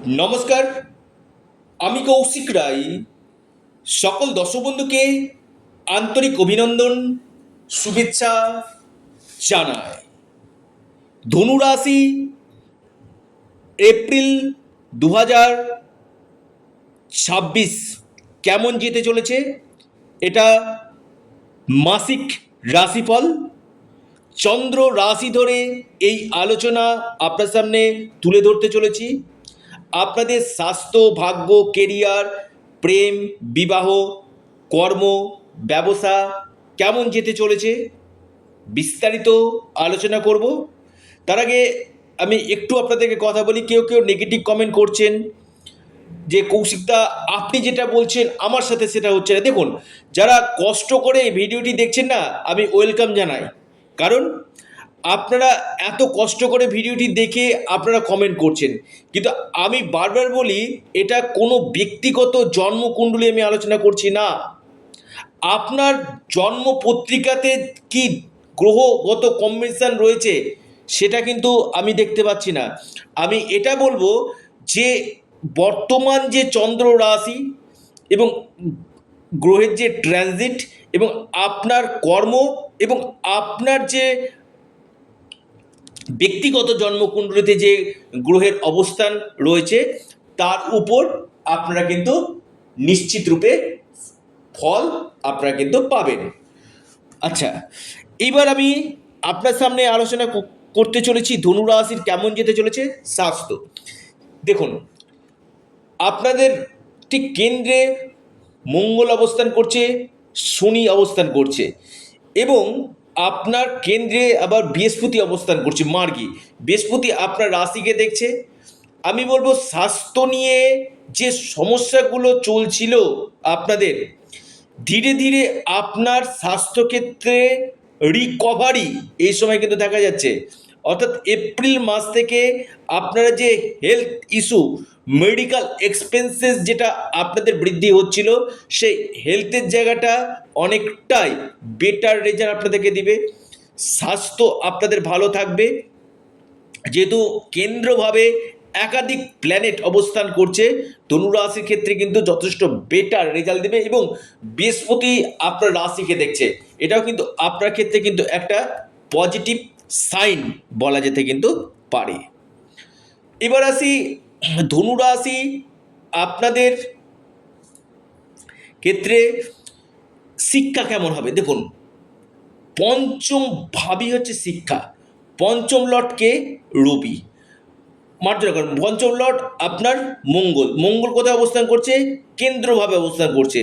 নমস্কার, আমি কৌশিক রায়। সকল দর্শক বন্ধুকে আন্তরিক অভিনন্দন, শুভেচ্ছা জানাই। ধনু রাশি এপ্রিল 2026 কেমন যেতে চলেছে, এটা মাসিক রাশিফল। চন্দ্র রাশি ধরে এই আলোচনা আপনার সামনে তুলে ধরতে চলেছি। আপনাদের স্বাস্থ্য, ভাগ্য, কেরিয়ার, প্রেম, বিবাহ, কর্ম, ব্যবসা কেমন যেতে চলেছে বিস্তারিত আলোচনা করব। তার আগে আমি একটু আপনাদেরকে কথা বলি। কেউ কেউ নেগেটিভ কমেন্ট করছেন যে কৌশিকদা আপনি যেটা বলছেন আমার সাথে সেটা হচ্ছে না। দেখুন, যারা কষ্ট করে এই ভিডিওটি দেখছেন না, আমি ওয়েলকাম জানাই। কারণ আপনারা এত কষ্ট করে ভিডিওটি দেখে আপনারা কমেন্ট করছেন, কিন্তু আমি বারবার বলি এটা কোনো ব্যক্তিগত জন্মকুণ্ডলী আমি আলোচনা করছি না। আপনার জন্ম পত্রিকাতে কি গ্রহগত কম্বিনেশন রয়েছে সেটা কিন্তু আমি দেখতে পাচ্ছি না। আমি এটা বলবো যে বর্তমান যে চন্দ্র রাশি এবং গ্রহের যে ট্রানজিট এবং আপনার কর্ম এবং আপনার যে ব্যক্তিগত জন্মকুণ্ডলীতে যে গ্রহের অবস্থান রয়েছে তার উপর আপনারা কিন্তু নিশ্চিত রূপে ফল আপনারা কিন্তু পাবেন। আচ্ছা, এইবার আমি আপনার সামনে আলোচনা করতে চলেছি ধনু রাশির কেমন যেতে চলেছে স্বাস্থ্য। দেখুন, আপনাদের ঠিক কেন্দ্রে মঙ্গল অবস্থান করছে, শনি অবস্থান করছে এবং আপনার কেন্দ্রে আবার বৃহস্পতি অবস্থান করছে মার্গী। বৃহস্পতি আপনার রাশিকে দেখছে। আমি বলবো স্বাস্থ্য নিয়ে যে সমস্যাগুলো চলছিল আপনাদের, ধীরে ধীরে আপনার স্বাস্থ্যক্ষেত্রে রিকভারি এই সময় কিন্তু দেখা যাচ্ছে। অর্থাৎ এপ্রিল মাস থেকে আপনারা যে হেলথ ইস্যু, মেডিকেল এক্সপেন্সেস যেটা আপনাদের বৃদ্ধি হচ্ছিল, সেই হেলথের জায়গাটা অনেকটাই বেটার রেজাল্ট আপনাদেরকে দিবে। স্বাস্থ্য আপনাদের ভালো থাকবে, যেহেতু কেন্দ্রভাবে একাধিক প্ল্যানেট অবস্থান করছে। ধনু রাশির ক্ষেত্রে কিন্তু যথেষ্ট বেটার রেজাল্ট দেবে এবং বৃহস্পতি আপনার রাশিকে দেখছে, এটাও কিন্তু আপনার ক্ষেত্রে কিন্তু একটা পজিটিভ সাইন বলা যেতে কিন্তু পারে। এবার আসি ধনু রাশি আপনাদের ক্ষেত্রে শিক্ষা কেমন হবে। দেখুন, পঞ্চম ভাবই হচ্ছে শিক্ষা। পঞ্চম লটকে রবি মার্জনা করেন। পঞ্চম লট আপনার মঙ্গল। মঙ্গল কোথায় অবস্থান করছে? কেন্দ্রভাবে অবস্থান করছে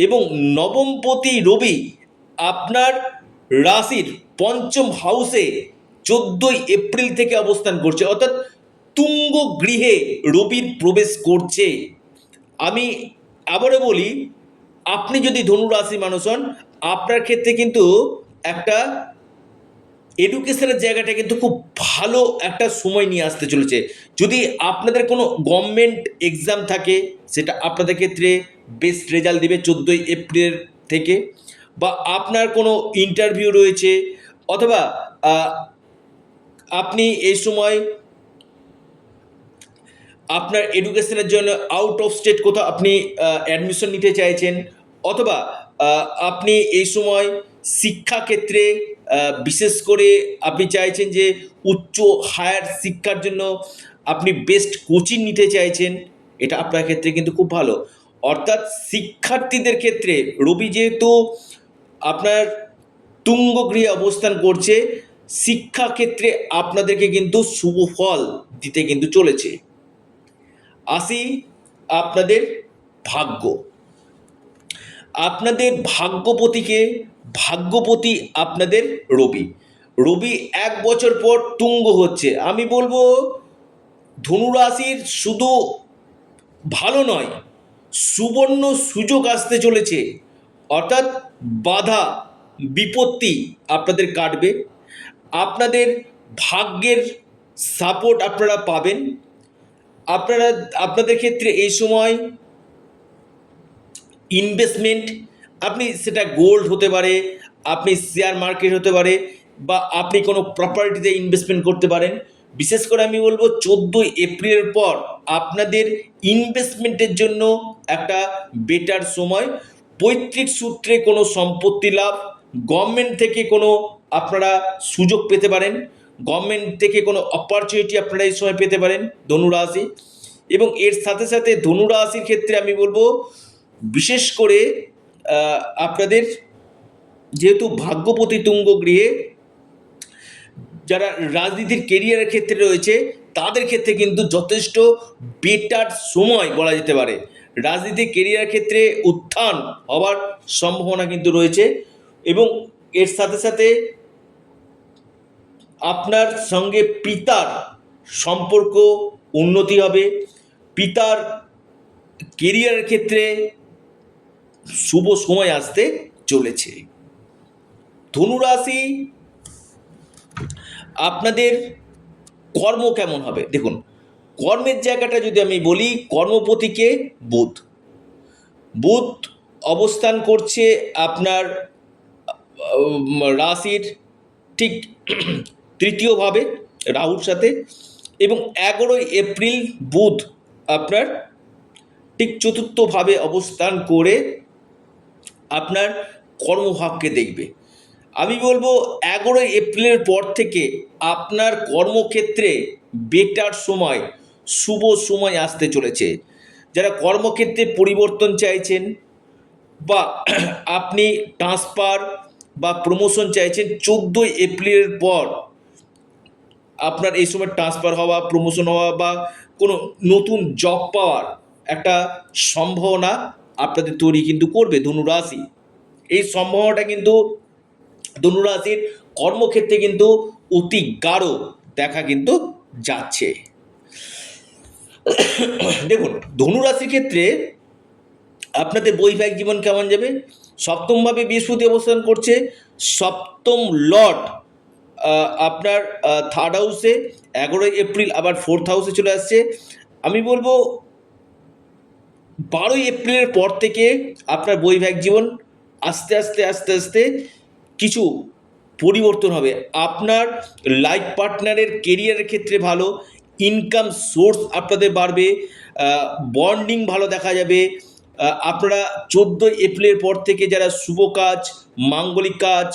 এবং নবমপতি রবি আপনার রাশির পঞ্চম হাউসে 14ই এপ্রিল থেকে অবস্থান করছে। অর্থাৎ তুঙ্গ গৃহে রবির প্রবেশ করছে। আমি আবারও বলি, আপনি যদি ধনু রাশি মানুষ হন, আপনার ক্ষেত্রে কিন্তু একটা এডুকেশনের জায়গাটা কিন্তু খুব ভালো একটা সময় নিয়ে আসতে চলেছে। যদি আপনাদের কোনো গভর্নমেন্ট এক্সাম থাকে, সেটা আপনাদের ক্ষেত্রে বেস্ট রেজাল্ট দেবে 14ই এপ্রিল থেকে। বা আপনার কোনো ইন্টারভিউ রয়েছে, অথবা আপনি এই সময় আপনার এডুকেশনের জন্য আউট অফ স্টেট কোথাও আপনি অ্যাডমিশন নিতে চাইছেন, অথবা আপনি এই সময় শিক্ষাক্ষেত্রে বিশেষ করে আপনি চাইছেন যে উচ্চ হায়ার শিক্ষার জন্য আপনি বেস্ট কোচিং নিতে চাইছেন, এটা আপনার ক্ষেত্রে কিন্তু খুব ভালো। অর্থাৎ শিক্ষার্থীদের ক্ষেত্রে রবি যেহেতু আপনার তুঙ্গ গৃহে অবস্থান করছে, শিক্ষাক্ষেত্রে আপনাদেরকে কিন্তু শুভ ফল দিতে কিন্তু চলেছে। আসি আপনাদের ভাগ্য। আপনাদের ভাগ্যপতিকে, ভাগ্যপতি আপনাদের রবি। রবি 1 বছর পর তুঙ্গ হচ্ছে। আমি বলবো ধনুরাশির শুধু ভালো নয়, সুবর্ণ সুযোগ আসতে চলেছে। অর্থাৎ বাধা বিপত্তি আপনাদের কাটবে, আপনাদের ভাগ্যের সাপোর্ট আপনারা পাবেন। আপনাদের ক্ষেত্রে এই সময় ইনভেস্টমেন্ট, আপনি সেটা গোল্ড হতে পারে, আপনি শেয়ার মার্কেট হতে পারে, বা আপনি কোনো প্রপার্টিতে ইনভেস্টমেন্ট করতে পারেন। বিশেষ করে আমি বলবো 14ই এপ্রিলের পর আপনাদের ইনভেস্টমেন্টের জন্য একটা বেটার সময়। পৈতৃক সূত্রে কোনো সম্পত্তি লাভ, গভর্নমেন্ট থেকে কোনো আপনারা সুযোগ পেতে পারেন, গভর্নমেন্ট থেকে কোনো অপরচুনিটি আপনারা এই সময় পেতে পারেন ধনুরাশি। এবং এর সাথে সাথে ধনুরাশির ক্ষেত্রে আমি বলবো বিশেষ করে আপনাদের যেহেতু ভাগ্যপতি তুঙ্গ গৃহে যারা রাজনীতির কেরিয়ারের ক্ষেত্রে রয়েছে তাদের ক্ষেত্রে কিন্তু যথেষ্ট বেটার সময় বলা যেতে পারে। রাজনীতির কেরিয়ার ক্ষেত্রে উত্থান হওয়ার সম্ভাবনা কিন্তু রয়েছে। এবং এর সাথে সাথে আপনার সঙ্গে পিতার সম্পর্ক উন্নতি হবে, পিতার কেরিয়ারের ক্ষেত্রে শুভ সময় আসতে চলেছে। ধনুরাশি আপনাদের কর্ম কেমন হবে দেখুন, কর্মের জায়গাটা যদি আমি বলি, কর্মপতিকে বুধ, বুধ অবস্থান করছে আপনার রাশির ঠিক তৃতীয়ভাবে রাহুর সাথে, এবং 11ই এপ্রিল বুধ আপনার ঠিক চতুর্থভাবে অবস্থান করে আপনার কর্মভাগকে দেখবে। আমি বলবো 11ই এপ্রিলের পর থেকে আপনার কর্মক্ষেত্রে বেটার সময়, শুভ সময় আসতে চলেছে। যারা কর্মক্ষেত্রে পরিবর্তন চাইছেন বা আপনি ট্রান্সফার বা প্রমোশন চাইছেন, 14ই এপ্রিলের পর আপনার এই সময় ট্রান্সফার হওয়া, প্রমোশন হওয়া বা কোনো নতুন জব পাওয়ার একটা সম্ভাবনা আপনাদের তৈরি কিন্তু করবে ধনুরাশি। এই সম্ভাবনাটা কিন্তু ধনুরাশির কর্মক্ষেত্রে কিন্তু অতি গাঢ় দেখা কিন্তু যাচ্ছে। দেখুন ধনুরাশির ক্ষেত্রে আপনাদের বৈবাহিক জীবন কেমন যাবে? সপ্তমভাবে বৃহস্পতি অবস্থান করছে, সপ্তম লর্ড আপনার থার্ড হাউসে, 11ই এপ্রিল আবার ফোর্থ হাউসে চলে আসছে। আমি বলবো 12ই এপ্রিলের পর থেকে আপনার বৈবাহিক জীবন আস্তে আস্তে আস্তে আস্তে কিছু পরিবর্তন হবে। আপনার লাইফ পার্টনারের কেরিয়ারের ক্ষেত্রে ভালো, ইনকাম সোর্স আপনাদের বাড়বে, বন্ডিং ভালো দেখা যাবে। আপনারা 14ই এপ্রিলের পর থেকে যারা শুভ কাজ, মাঙ্গলিক কাজ,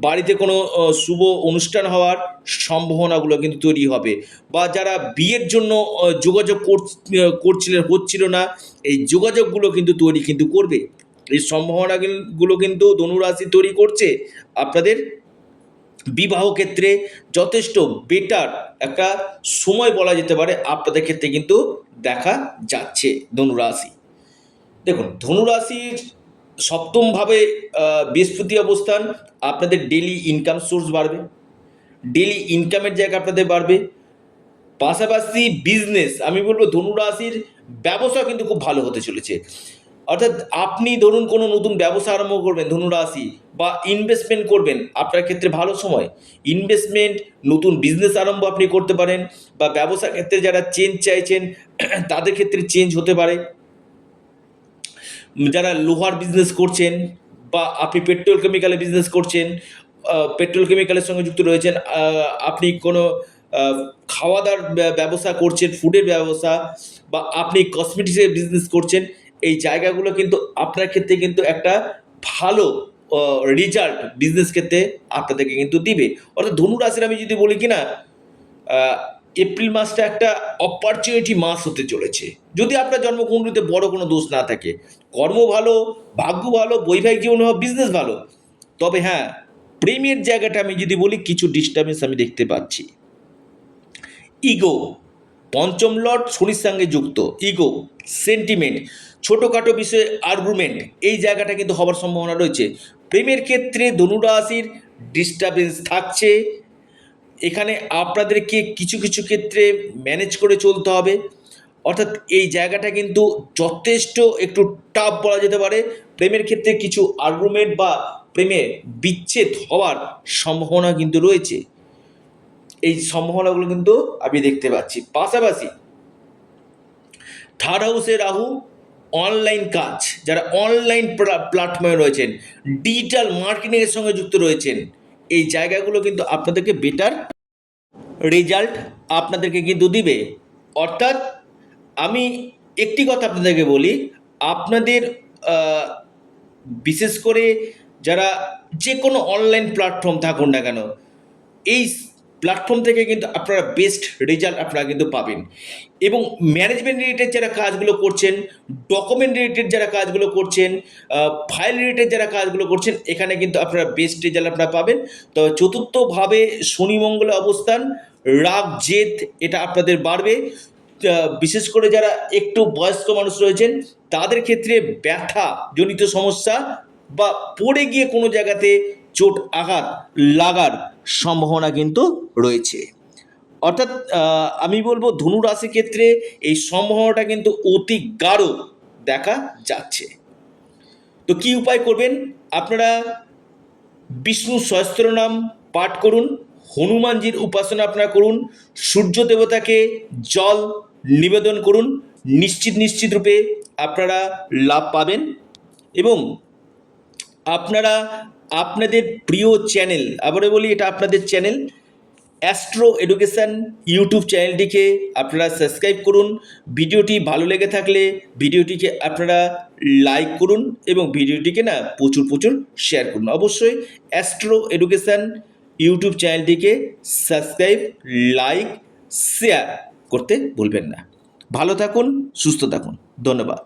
বাড়িতে কোনো শুভ অনুষ্ঠান হওয়ার সম্ভাবনাগুলো কিন্তু তৈরি হবে, বা যারা বিয়ের জন্য যোগাযোগ করছিলেন, হচ্ছিল না, এই যোগাযোগগুলো কিন্তু তৈরি কিন্তু করবে। এই সম্ভাবনাগুলো কিন্তু ধনুরাশি তৈরি করছে আপনাদের বিবাহ ক্ষেত্রে যথেষ্ট বেটার একটা সময় বলা যেতে পারে আপনাদের ক্ষেত্রে কিন্তু দেখা যাচ্ছে ধনুরাশি। দেখুন ধনুরাশির সপ্তমভাবে বৃহস্পতি অবস্থান, আপনাদের ডেলি ইনকাম সোর্স বাড়বে, ডেলি ইনকামের জায়গা আপনাদের বাড়বে। পাশাপাশি বিজনেস, আমি বলবো ধনুরাশির ব্যবসা কিন্তু খুব ভালো হতে চলেছে। অর্থাৎ আপনি ধরুন কোনো নতুন ব্যবসা আরম্ভ করবেন ধনুরাশি, বা ইনভেস্টমেন্ট করবেন, আপনার ক্ষেত্রে ভালো সময়। ইনভেস্টমেন্ট, নতুন বিজনেস আরম্ভ আপনি করতে পারেন, বা ব্যবসার ক্ষেত্রে যারা চেঞ্জ চাইছেন তাদের ক্ষেত্রে চেঞ্জ হতে পারে। যারা লোহার বিজনেস করছেন বা আপনি পেট্রোল কেমিক্যালের বিজনেস করছেন, পেট্রোল কেমিক্যালের সঙ্গে যুক্ত রয়েছেন, আপনি কোনো খাওয়া দাওয়ার ব্যবসা করছেন, ফুডের ব্যবসা, বা আপনি কসমেটিক্সের বিজনেস করছেন, এই জায়গাগুলো কিন্তু আপনার ক্ষেত্রে কিন্তু একটা ভালো রেজাল্ট বিজনেস ক্ষেত্রে আপনাদেরকে কিন্তু দিবে। অর্থাৎ ধনুরাশির আমি যদি বলি কি না, এপ্রিল মাসটা একটা অপরচুনিটি মাস হতে চলেছে, যদি আপনার জন্মকুণ্ডলিতে বড় কোনো দোষ না থাকে। কর্ম ভালো, ভাগ্য ভালো, বৈবাহিক জীবন ভালো, বিজনেস ভালো। তবে হ্যাঁ, প্রেমের জায়গাটা আমি যদি বলি কিছু ডিস্টার্বেন্স আমি দেখতে পাচ্ছি। ইগো, পঞ্চম লর্ড শনির সঙ্গে যুক্ত, ইগো, সেন্টিমেন্ট, ছোটোখাটো বিষয়ে আর্গুমেন্ট, এই জায়গাটা কিন্তু হওয়ার সম্ভাবনা রয়েছে। প্রেমের ক্ষেত্রে ধনুরাশির ডিস্টার্বেন্স থাকছে। এখানে আপনাদেরকে কিছু কিছু ক্ষেত্রে ম্যানেজ করে চলতে হবে। অর্থাৎ এই জায়গাটা কিন্তু যথেষ্ট একটু টাফ বলা যেতে পারে। প্রেমের ক্ষেত্রে কিছু আর্গুমেন্ট বা প্রেমে বিচ্ছেদ হওয়ার সম্ভাবনা কিন্তু রয়েছে। এই সম্ভাবনাগুলো কিন্তু আমি দেখতে পাচ্ছি। পাশাপাশি থার্ড হাউসে রাহু, অনলাইন কাজ, যারা অনলাইন প্ল্যাটফর্মে রয়েছেন, ডিজিটাল মার্কেটিংয়ের সঙ্গে যুক্ত রয়েছেন, এই জায়গাগুলো কিন্তু আপনাদেরকে বেটার রেজাল্ট আপনাদেরকে কিন্তু দিবে। অর্থাৎ আমি একটি কথা আপনাদেরকে বলি, আপনাদের আহ, বিশেষ করে যারা যে কোনো অনলাইন প্ল্যাটফর্ম থাকুন না কেন, এই প্ল্যাটফর্ম থেকে কিন্তু আপনারা বেস্ট রেজাল্ট আপনারা কিন্তু পাবেন। এবং ম্যানেজমেন্ট রিলেটেড যারা কাজগুলো করছেন, ডকুমেন্ট রিলেটেড যারা কাজগুলো করছেন, ফাইল রিলেটেড যারা কাজগুলো করছেন, এখানে কিন্তু আপনারা বেস্ট রেজাল্ট আপনারা পাবেন। তো চতুর্থভাবে শনি মঙ্গলের অবস্থান, রাগ জেদ এটা আপনাদের বাড়বে। বিশেষ করে যারা একটু বয়স্ক মানুষ রয়েছেন তাদের ক্ষেত্রে ব্যথা জনিত সমস্যা বা পড়ে গিয়ে কোনো জায়গাতে চোট আঘাত লাগার সম্ভাবনা কিন্তু রয়েছে। অর্থাৎ আমি বলবো ধনু রাশির ক্ষেত্রে এই সম্ভাবনাটা কিন্তু অতি গাঢ় দেখা যাচ্ছে। তো কি উপায় করবেন? আপনারা বিষ্ণু সহস্রনাম পাঠ করুন, হনুমানজির উপাসনা আপনারা করুন, সূর্য দেবতাকে জল নিবেদন করুন, নিশ্চিত রূপে আপনারা লাভ পাবেন। এবং আপনারা আপনাদের প্রিয় চ্যানেল, আবারও বলি এটা আপনাদের চ্যানেল অ্যাস্ট্রো এডুকেশান ইউটিউব চ্যানেলটিকে আপনারা সাবস্ক্রাইব করুন। ভিডিওটি ভালো লেগে থাকলে ভিডিওটিকে আপনারা লাইক করুন এবং ভিডিওটিকে না প্রচুর শেয়ার করুন। অবশ্যই অ্যাস্ট্রো এডুকেশান ইউটিউব চ্যানেলটিকে সাবস্ক্রাইব, লাইক, শেয়ার করতে ভুলবেন না। ভালো থাকুন, সুস্থ থাকুন, ধন্যবাদ।